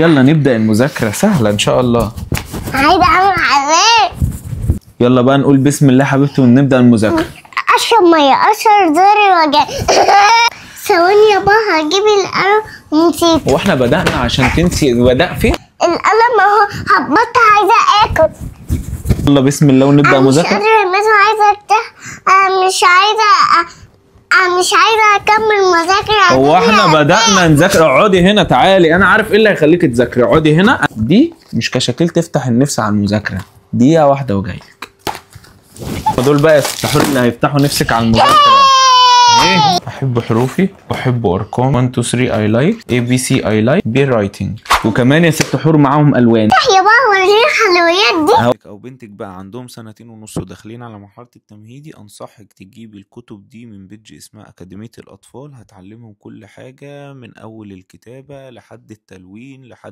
يلا نبدأ المذاكرة، سهلة ان شاء الله. عايزة اعمل حاجات. يلا بقى نقول بسم الله حبيبتي ونبدأ المذاكرة. اشرب مية، اشرب زوري وجعي. ثواني يا بابا هجيب القلم ونسيت. هو احنا بدأنا عشان تنسي؟ بدأ فين؟ القلم اهو، هبطت عايزة اكل. يلا بسم الله ونبدأ مذاكرة. مش قادرة مثلا، عايزة ارتاح. مش عايزة اكمل مذاكرة. هو احنا بدأنا نذاكر؟ اقعدي هنا، تعالي انا عارف ايه اللي هيخليك تذاكري. اقعدي هنا. دي مش كشاكيل تفتح النفس على المذاكرة. دقيقة واحدة وجايلك. دول بقى يفتحوا اللي هيفتحوا نفسك على المذاكرة. ايه؟ احب حروفي، احب ارقام 1 2 3 اي لايك اي بي سي اي لايك بي رايتنج. وكمان يا ست حور معاهم الوان. يا بابا وريني الحلويات دي. او بنتك بقى عندهم 2.5 سنين وداخلين على مرحله التمهيدي، انصحك تجيبي الكتب دي من بيدج اسمها اكاديميه الاطفال. هتعلمهم كل حاجه من اول الكتابه لحد التلوين لحد